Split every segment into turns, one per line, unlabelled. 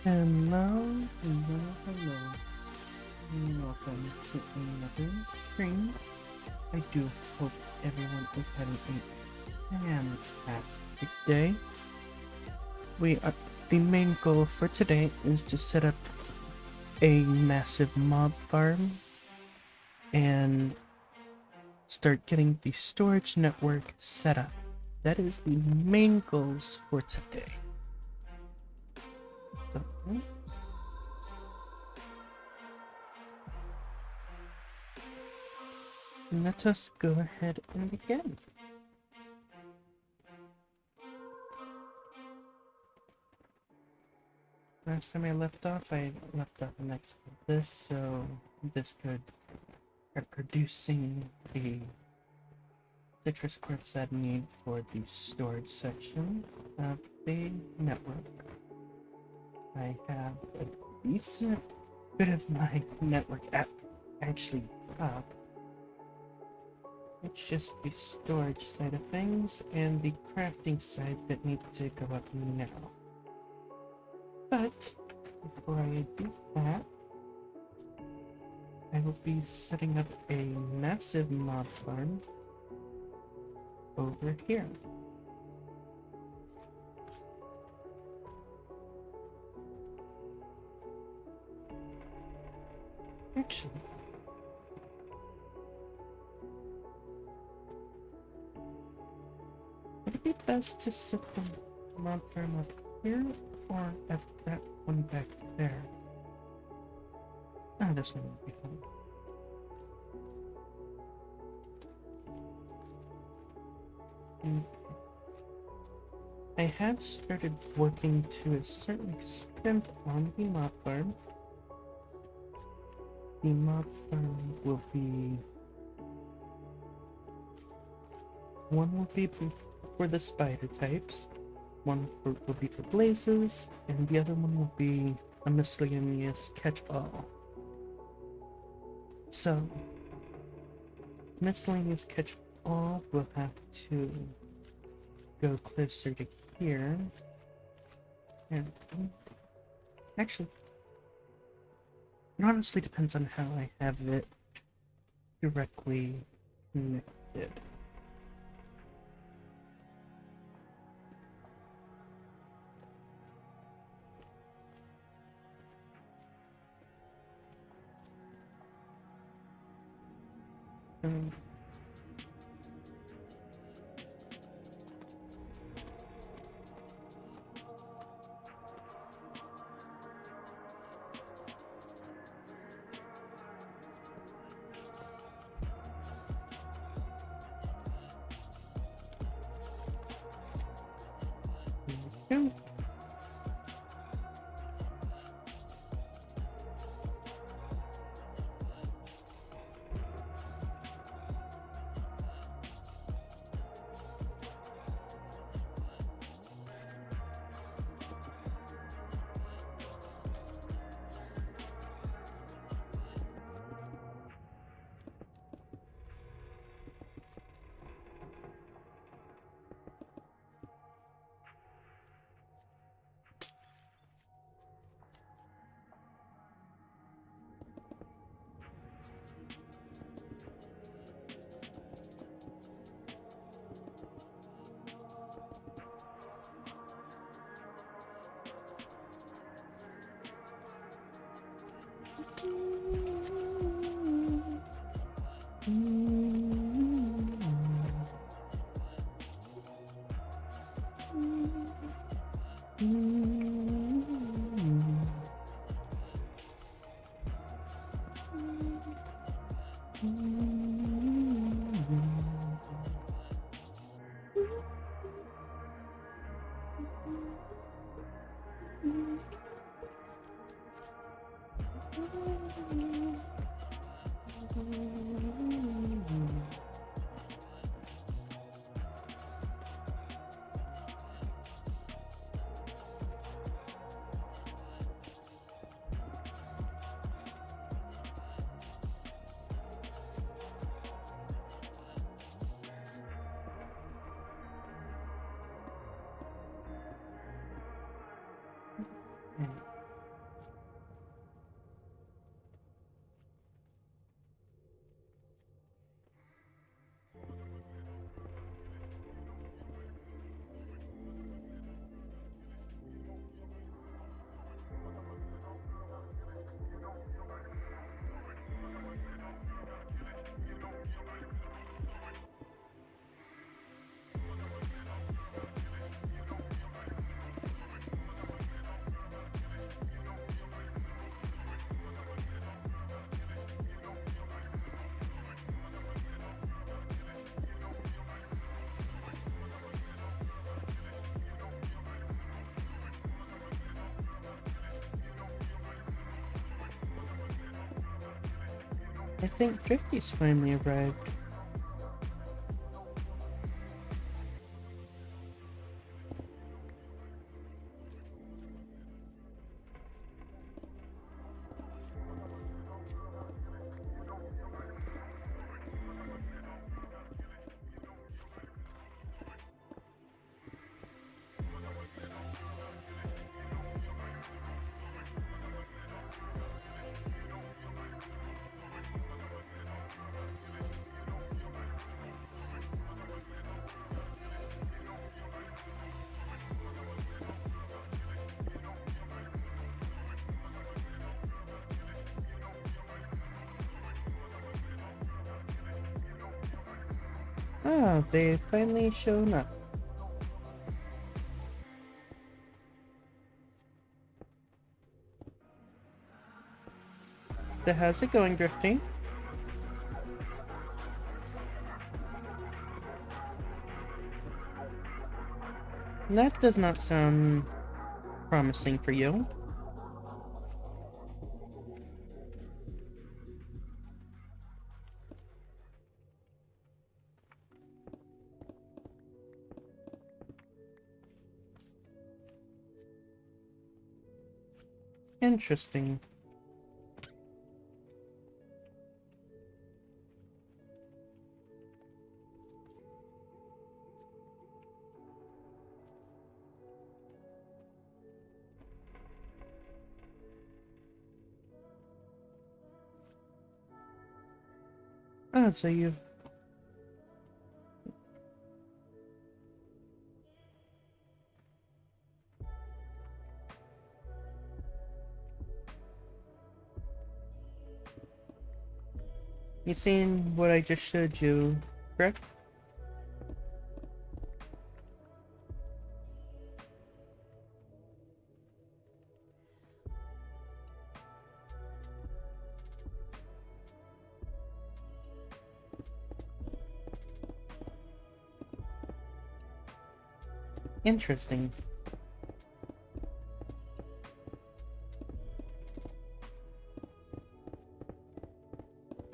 Hello. Welcome to another stream. I do hope everyone is having a fantastic day. We are, the main goal for today is to set up a massive mob farm and start getting the storage network set up. That is the main goals for today. So, let us go ahead and begin. Last time I left off next to this, so this could start producing the citrus quartz I need for the storage section of the network. I have a decent bit of my network app actually up. It's just the storage side of things and the crafting side that need to go up now. But before I do that, I will be setting up a massive mob farm over here. Actually, would it be best to set the mob farm up here or at that one back there? Ah, this one would be fine. I have started working to a certain extent on the mob farm. The mob farm will be... One will be for the spider types, one will be for blazes, and the other one will be a miscellaneous catch-all. So, miscellaneous catch-all will have to go closer to here. And actually, it honestly depends on how I have it directly connected. There we go. I think Drifty's finally arrived. Ah, they finally shown up. So how's it going, Drifty? That does not sound promising for you. Interesting. Oh, so you... You seen what I just showed you, correct? Interesting.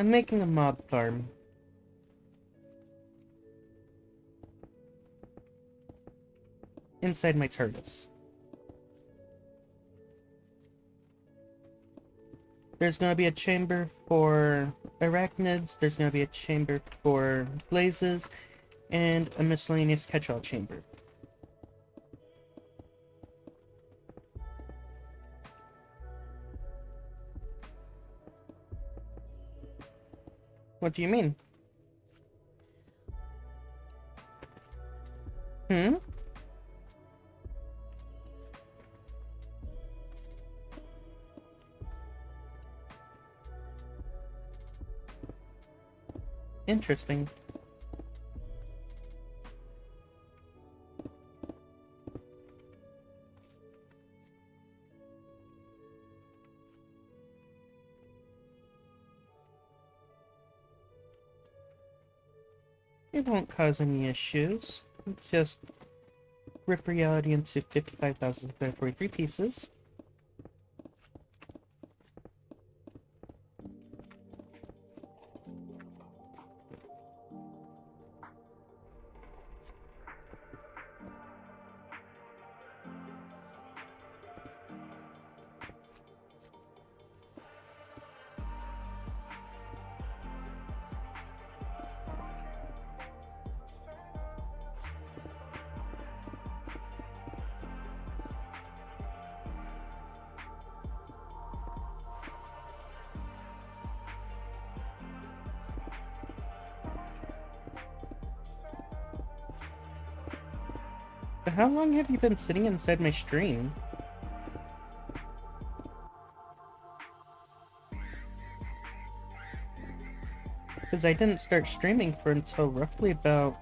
I'm making a mob farm. Inside my TARDIS. There's gonna be a chamber for arachnids, there's gonna be a chamber for blazes, and a miscellaneous catch-all chamber. What do you mean? Hmm? Interesting. It won't cause any issues. Just rip reality into 55,643 pieces. But how long have you been sitting inside my stream? Because I didn't start streaming for until roughly about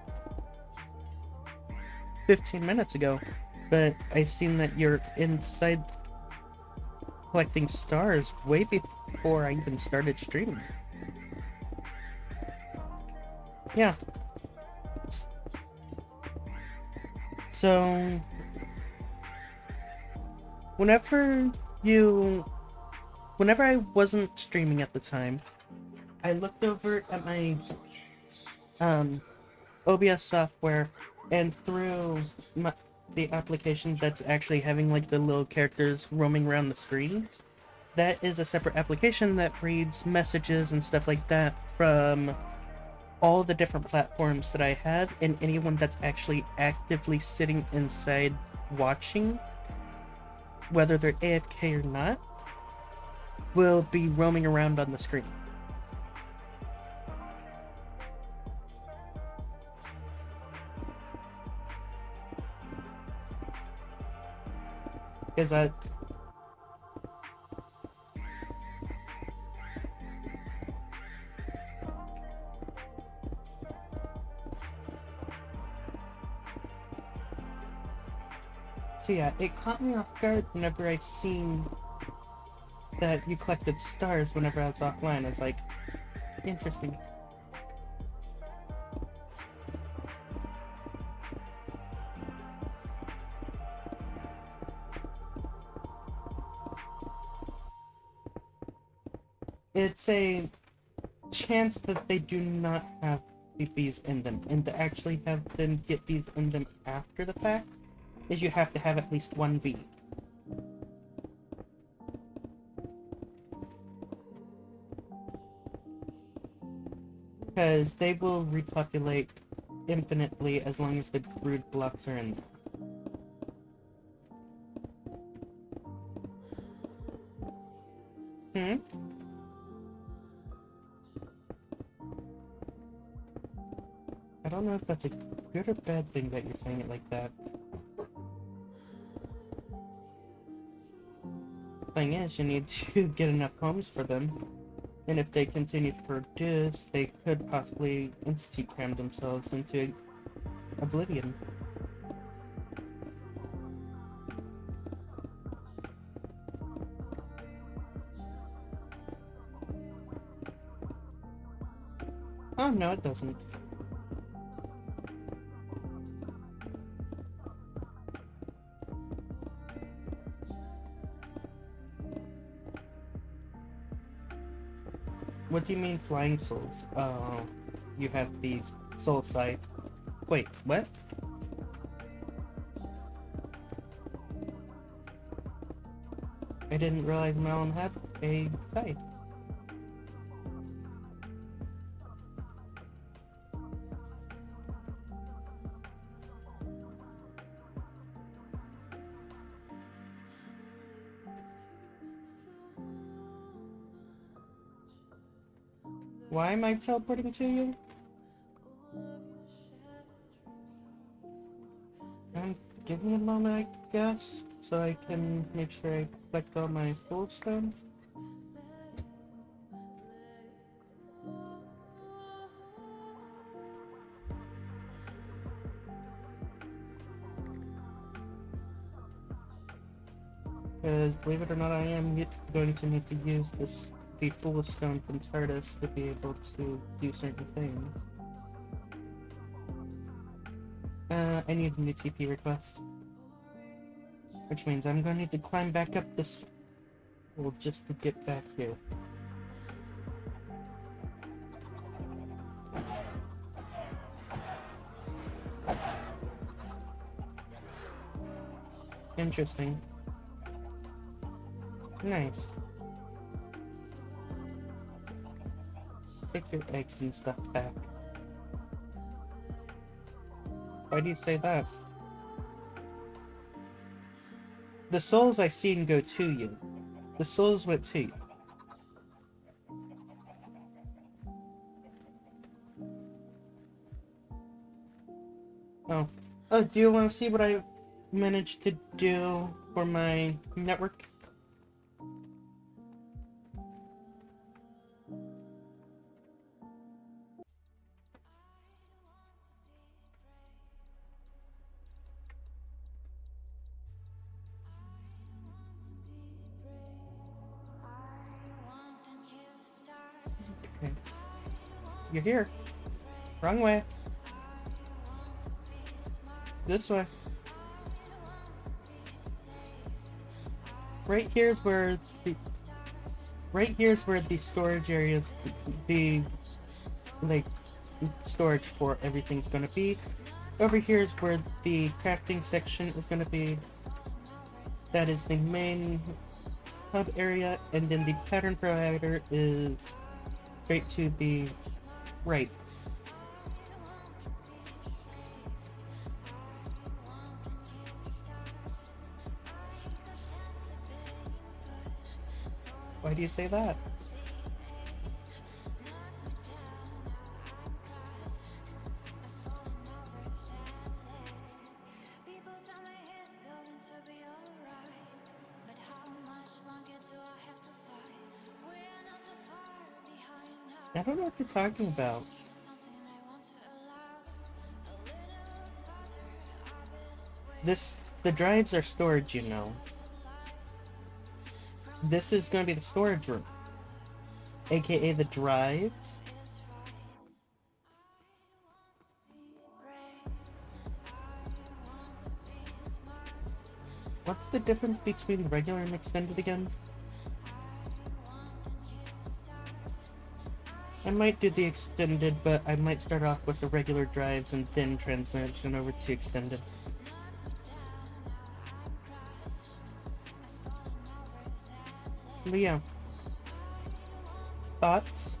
15 minutes ago. But I seen that you're inside collecting stars way before I even started streaming. Yeah. So, whenever I wasn't streaming at the time, I looked over at my um, OBS software, and through the application that's actually having like the little characters roaming around the screen, that is a separate application that reads messages and stuff like that from all the different platforms that I have, and anyone that's actually actively sitting inside watching, whether they're AFK or not, will be roaming around on the screen. Because so yeah, it caught me off guard whenever I seen that you collected stars whenever I was offline. I was like, interesting. It's a chance that they do not have the bees in them, and to actually have them get bees in them after the fact is you have to have at least one bee. Because they will repopulate infinitely as long as the brood blocks are in there. I don't know if that's a good or bad thing that you're saying it like that. Thing is, you need to get enough homes for them, and if they continue to produce, they could possibly institute cram themselves into oblivion. Oh no, it doesn't. What do you mean flying souls? Oh, you have these soul sight. Wait, what? I didn't realize Melon had a sight. Why am I teleporting to you? Give me a moment, I guess, so I can make sure I collect all my full stone. Because, believe it or not, I am going to need to use the full stone from TARDIS to be able to do certain things. I need a new TP request. Which means I'm going to need to climb back up this wall just to get back here. Interesting. Nice. Take your eggs and stuff back. Why do you say that? The souls I seen go to you. The souls went to you. Oh. Oh, do you want to see what I managed to do for my network? Okay. You're here. Wrong way. This way. Right here's where right here is where the storage areas, the like storage for everything's gonna be. Over here is where the crafting section is gonna be. That is the main hub area, and then the pattern provider is straight to the right. Why do you say that? I don't know what you're talking about. The drives are storage, you know. This is going to be the storage room, aka the drives. What's the difference between regular and extended again? I might do the extended, but I might start off with the regular drives and then transition over to extended. But yeah. Thoughts?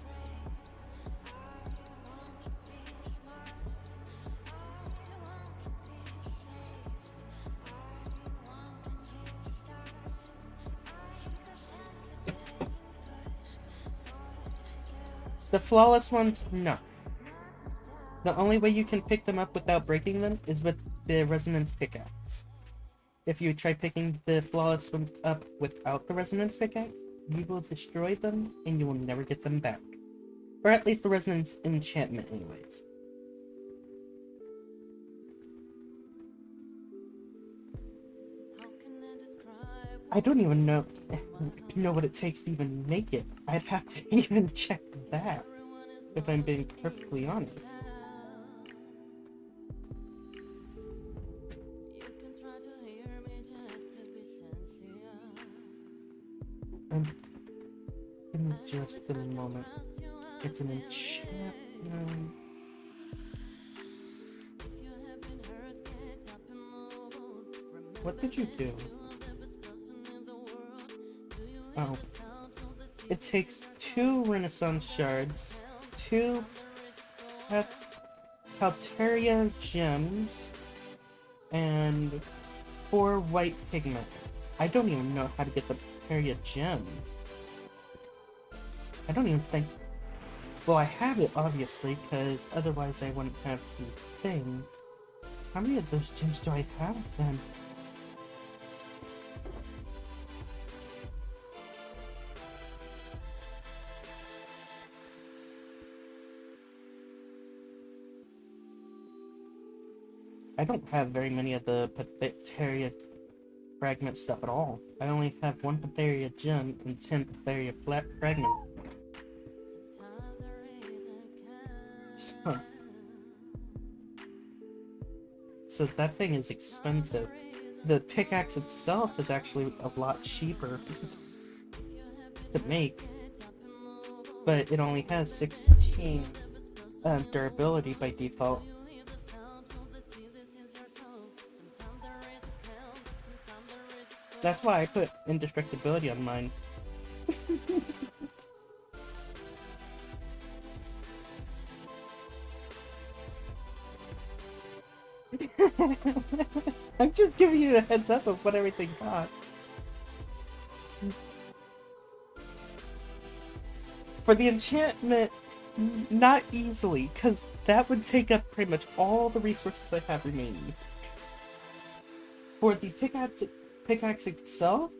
The flawless ones, no. The only way you can pick them up without breaking them is with the resonance pickaxe. If you try picking the flawless ones up without the resonance pickaxe, you will destroy them and you will never get them back. Or at least the resonance enchantment anyways. I don't even know what it takes to even make it. I'd have to even check that, if I'm being perfectly honest. In just a moment. It's an enchantment. What did you do? Oh. It takes 2 Renaissance shards, 2 Calteria gems, and 4 white pigment. I don't even know how to get the Calteria gem. I don't even think... Well, I have it, obviously, because otherwise I wouldn't have the thing. How many of those gems do I have, then? I don't have very many of the Patheria fragment stuff at all. I only have 1 Patheria gem and 10 Patheria fragments. So that thing is expensive. The pickaxe itself is actually a lot cheaper to make, but it only has 16 durability by default. That's why I put indestructibility on mine. I'm just giving you a heads up of what everything costs. For the enchantment, not easily, because that would take up pretty much all the resources I have remaining. For the pickaxe itself,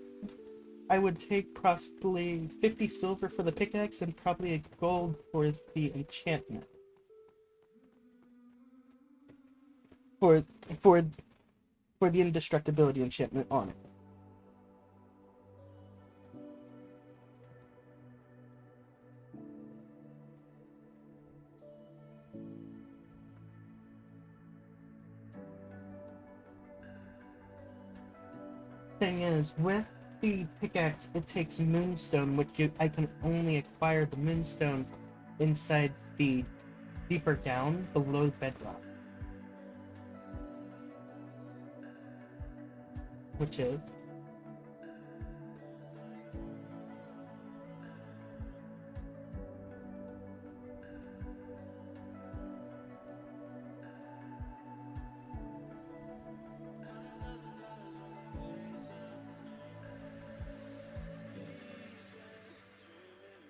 I would take possibly 50 silver for the pickaxe and probably a gold for the enchantment. For the indestructibility enchantment on it. Thing is, with the pickaxe, it takes moonstone, which I can only acquire the moonstone inside the deeper down below bedrock. Which is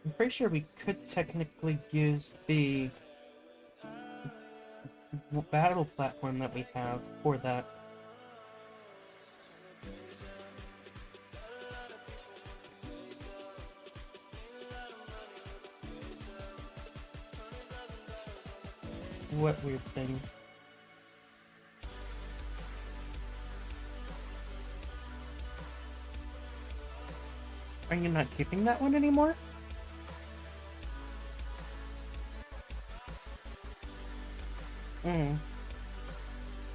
I'm pretty sure we could technically use the battle platform that we have for that. What weird thing? Are you not keeping that one anymore?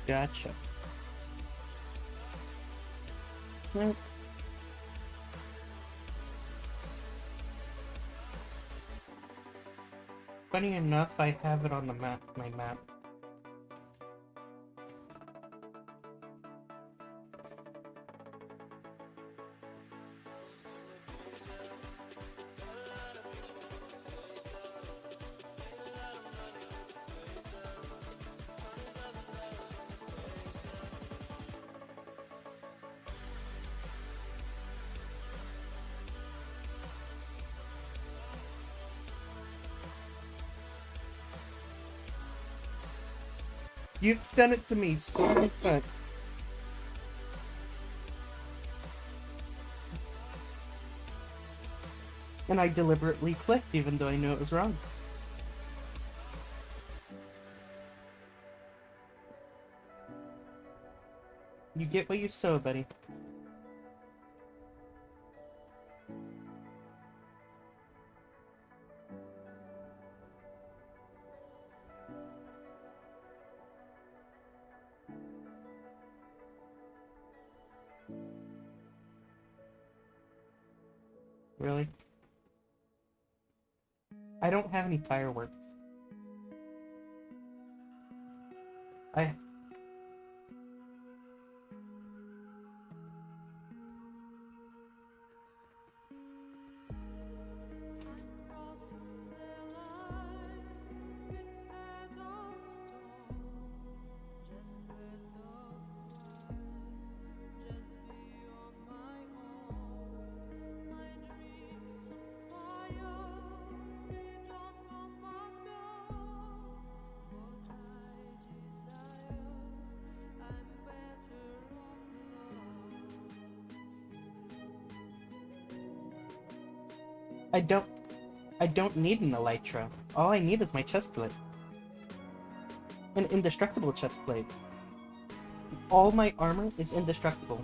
Gotcha. Nope. Funny enough, I have it on the map, my map. You've done it to me so many times. And I deliberately clicked even though I knew it was wrong. You get what you sow, buddy. Really? I don't have any fireworks. I... I don't need an elytra. All I need is my chestplate. An indestructible chestplate. All my armor is indestructible.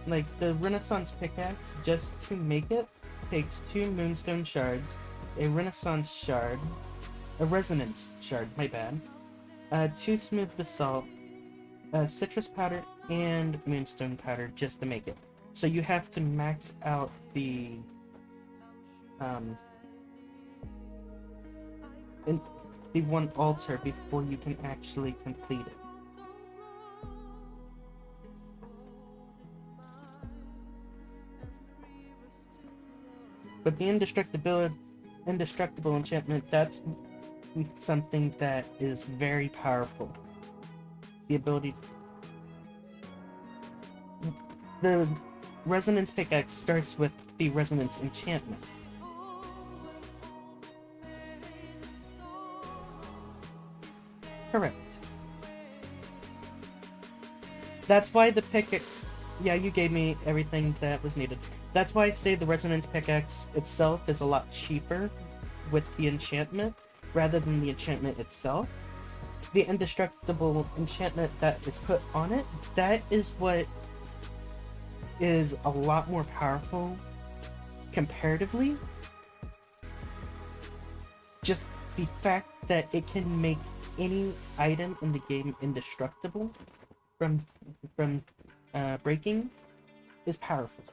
Like, the Renaissance pickaxe, just to make it, takes 2 moonstone shards, a Renaissance shard, a resonance shard, my bad, 2 smooth basalt, citrus powder, and moonstone powder just to make it. So you have to max out the one altar before you can actually complete it. But the indestructible enchantment, that's something that is very powerful. The ability... The resonance pickaxe starts with the resonance enchantment. Correct. That's why the pickaxe... Yeah, you gave me everything that was needed. That's why I say the resonance pickaxe itself is a lot cheaper with the enchantment rather than the enchantment itself. The indestructible enchantment that is put on it, that is what is a lot more powerful comparatively. Just the fact that it can make any item in the game indestructible from breaking is powerful.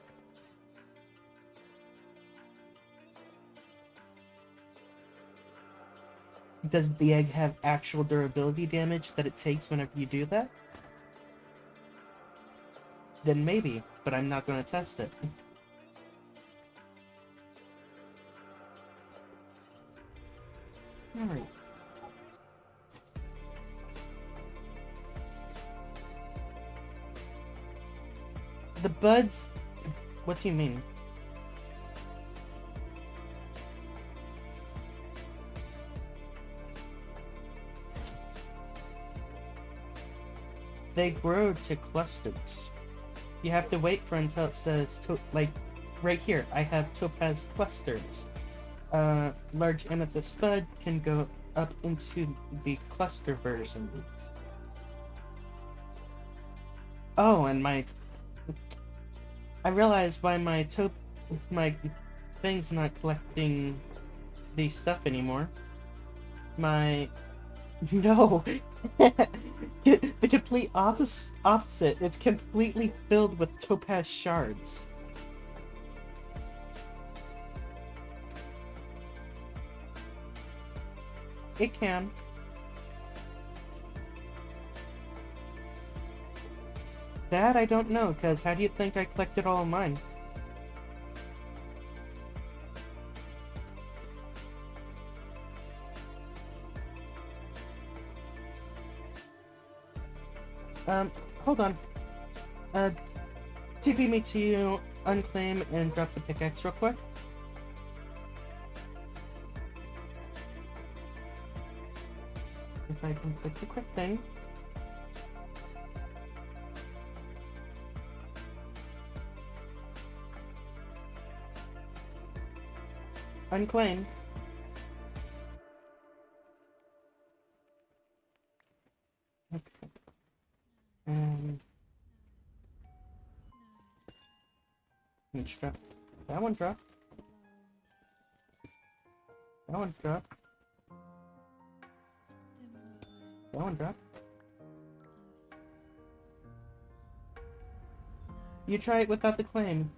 Does the egg have actual durability damage that it takes whenever you do that? Then maybe, but I'm not going to test it. Alright. The buds... What do you mean? They grow to clusters. You have to wait for until it says, like, right here, I have topaz clusters. Large amethyst bud can go up into the cluster versions. Oh, and I realized why my thing's not collecting the stuff anymore. No! The complete opposite. It's completely filled with topaz shards. It can. That I don't know, because how do you think I collected all of mine? Hold on. TP me to you, unclaim, and drop the pickaxe real quick. If I can click the quick thing. Unclaim. Okay. Each drop. That one dropped. That one dropped. That one dropped. You try it without the claim.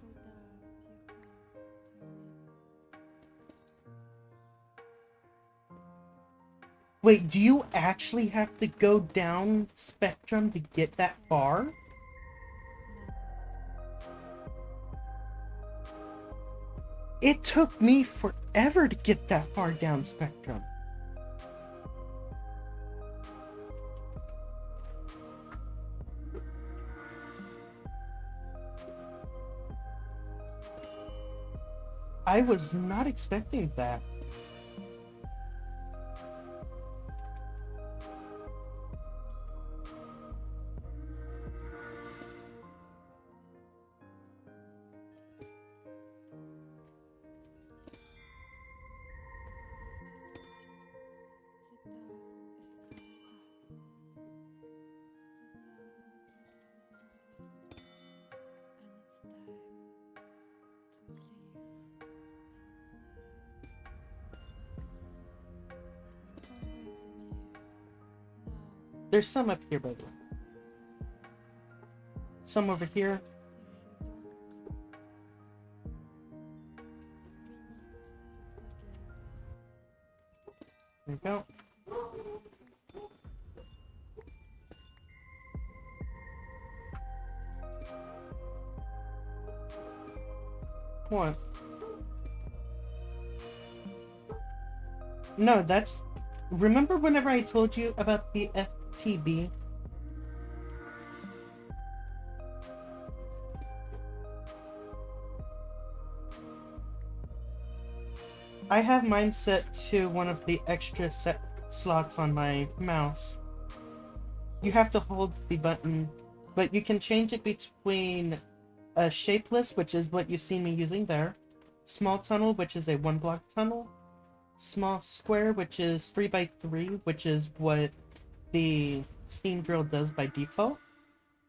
Wait, do you actually have to go down Spectrum to get that far? It took me forever to get that far down Spectrum. I was not expecting that. There's some up here, by the way. Some over here. There you go. What? No, that's... Remember whenever I told you about the FTB? I have mine set to one of the extra slots on my mouse. You have to hold the button But you can change it between a shapeless, which is what you see me using there, small tunnel, which is a 1-block tunnel, small square, which is 3x3, which is what the steam drill does by default,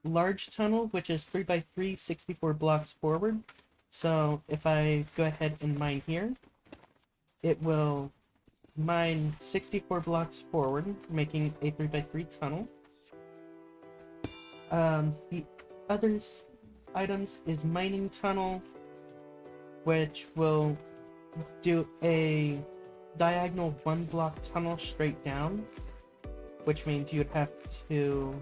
large tunnel, which is 3x3, 64 blocks forward. So if I go ahead and mine here, it will mine 64 blocks forward, making a 3x3 tunnel. The other items is mining tunnel, which will do a diagonal 1-block tunnel straight down, which means you'd have to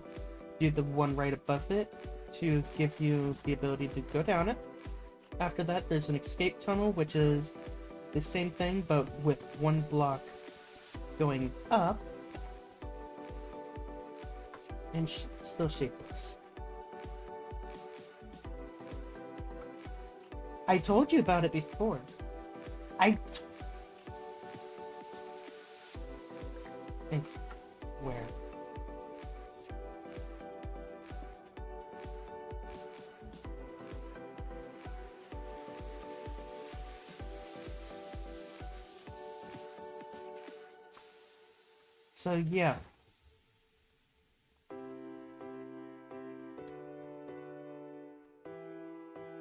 do the one right above it to give you the ability to go down it. After that, there's an escape tunnel, which is the same thing, but with 1 block going up, and still shapeless. I told you about it before. It's where? So yeah.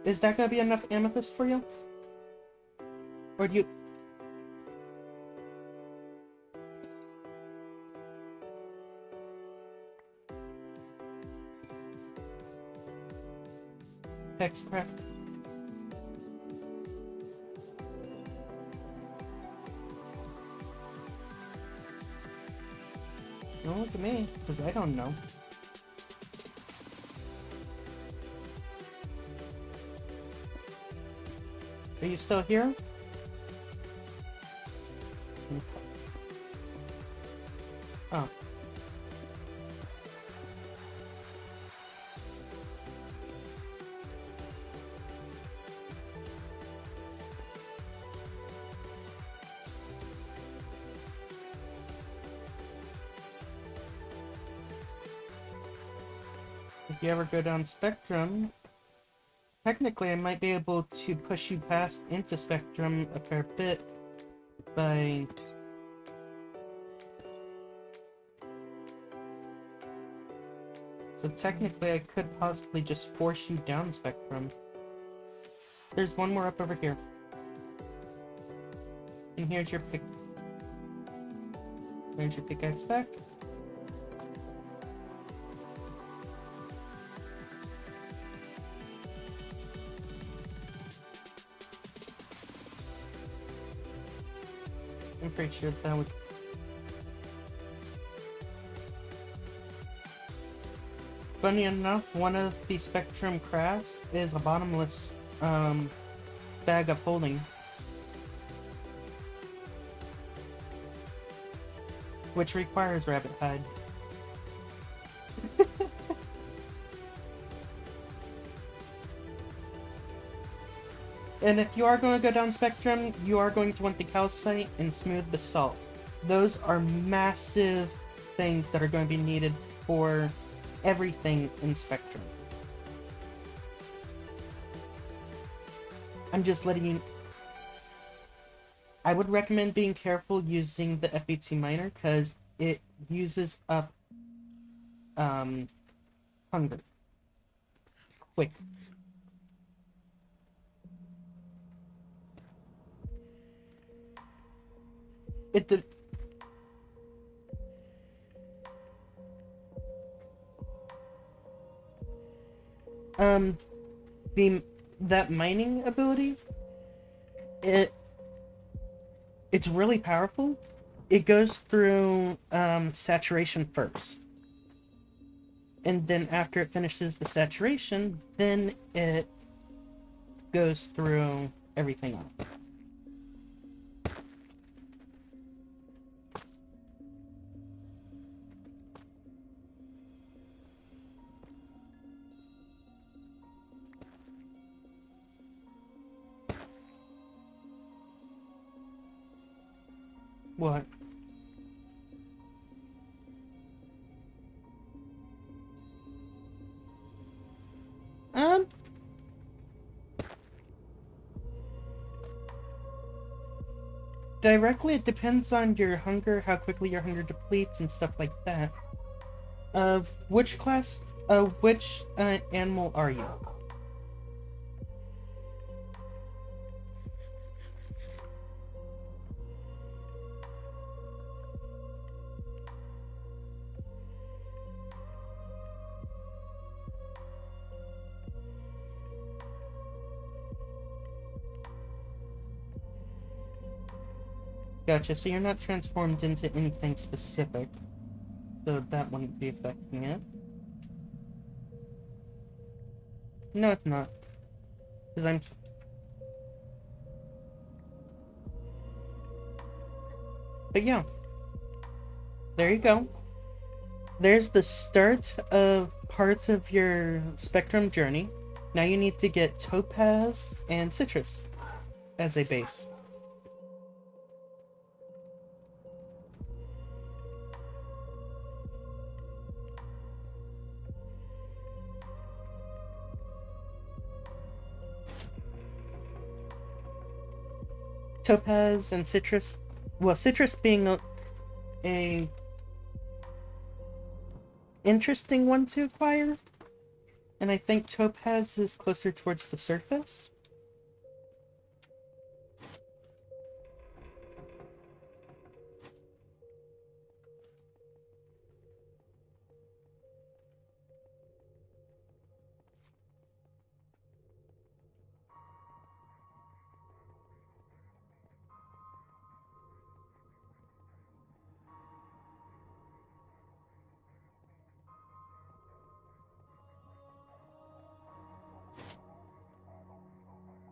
Is that gonna be enough amethyst for you? Or do you... Hexcraft? Don't look at me, because I don't know. Are you still here? Oh. If you ever go down Spectrum, technically I might be able to push you past into Spectrum a fair bit by... So technically I could possibly just force you down Spectrum. There's one more up over here. And here's your pick. Here's your pickaxe back. I'm pretty sure that would... Funny enough, one of the Spectrum crafts is a bottomless bag of holding. Which requires rabbit hide. And if you are going to go down Spectrum, you are going to want the calcite and smooth basalt. Those are massive things that are going to be needed for everything in Spectrum. I'm just letting you... I would recommend being careful using the FET miner, because it uses up hunger quick. It did... that mining ability, it's really powerful. It goes through saturation first. And then after it finishes the saturation, then it goes through everything else. What? directly, it depends on your hunger, how quickly your hunger depletes, and stuff like that. Which class, which animal are you? Gotcha, so you're not transformed into anything specific, so that wouldn't be affecting it. No, it's not. Because I'm... But yeah. There you go. There's the start of parts of your spectrum journey. Now you need to get topaz and citrus as a base. Topaz and citrus, well, citrus being a interesting one to acquire, and I think topaz is closer towards the surface.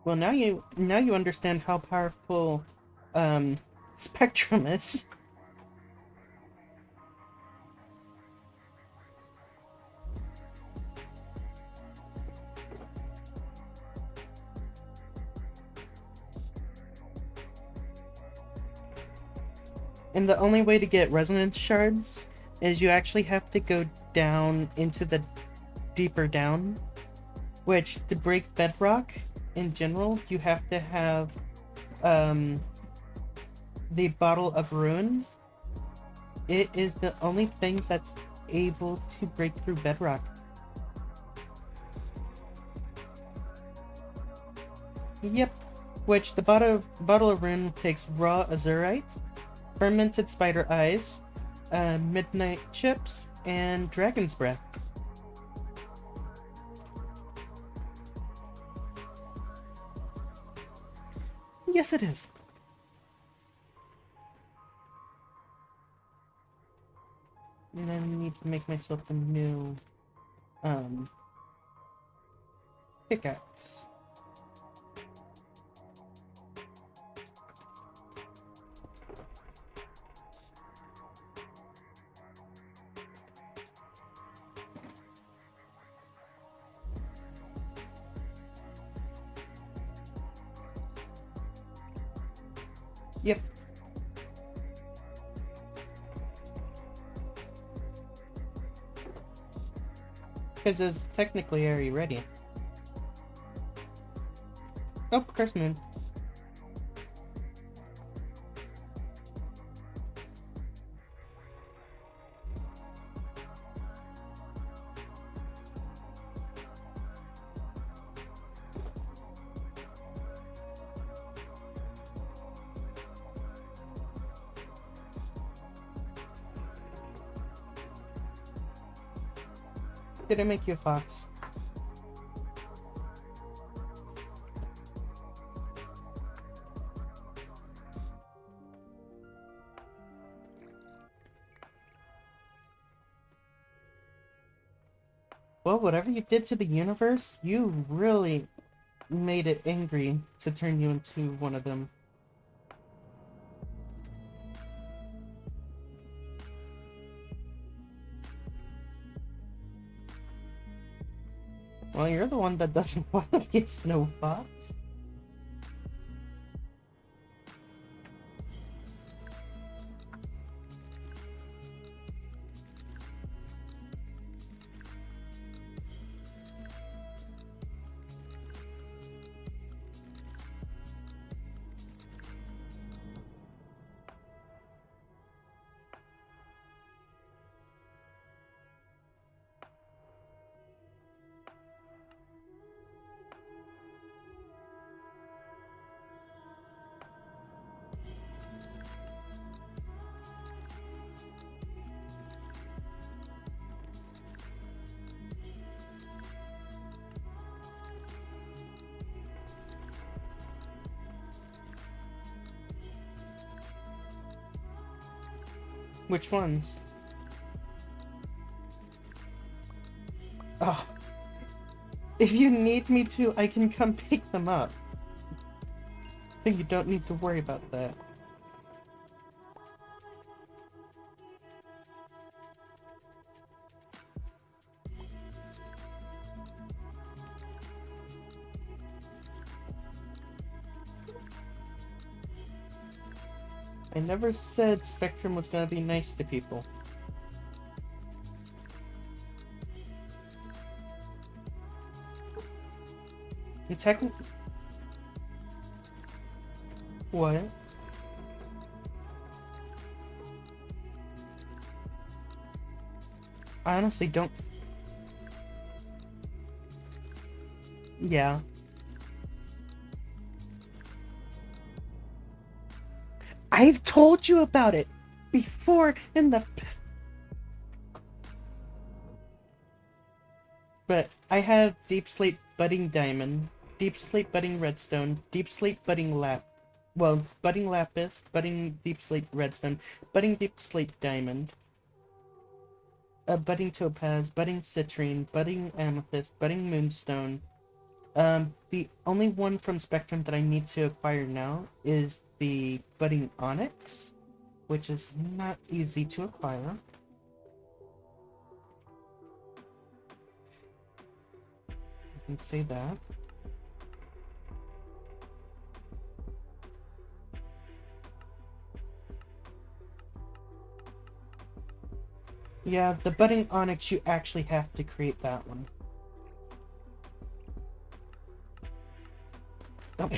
Well, now you understand how powerful spectrum is. And the only way to get resonance shards is you actually have to go down into the deeper down, which to break bedrock in general, you have to have the Bottle of Ruin. It is the only thing that's able to break through bedrock. Yep, which the Bottle of Ruin takes raw azurite, fermented spider eyes, midnight chips, and dragon's breath. Yes, it is. And I need to make myself a new pickaxe. Yep. Because it's technically already ready. Oh, curse moon. Did I make you a fox? Well, whatever you did to the universe, you really made it angry to turn you into one of them. Well, you're the one that doesn't want to be a snow fox. Which ones? Oh, if you need me to, I can come pick them up. I think you don't need to worry about that. I never said Spectrum was gonna be nice to people. And technically... What? I honestly don't... Yeah. I've told you about it before in the... But I have Deep Slate Budding Diamond, Deep Slate Budding Redstone, Deep Slate Budding Budding Lapis, Budding Deep Slate Redstone, Budding Deep Slate Diamond, Budding Topaz, Budding Citrine, Budding Amethyst, Budding Moonstone. The only one from Spectrum that I need to acquire now is the Budding Onyx, which is not easy to acquire. I can say that. Yeah, the Budding Onyx, you actually have to create that one. Oh.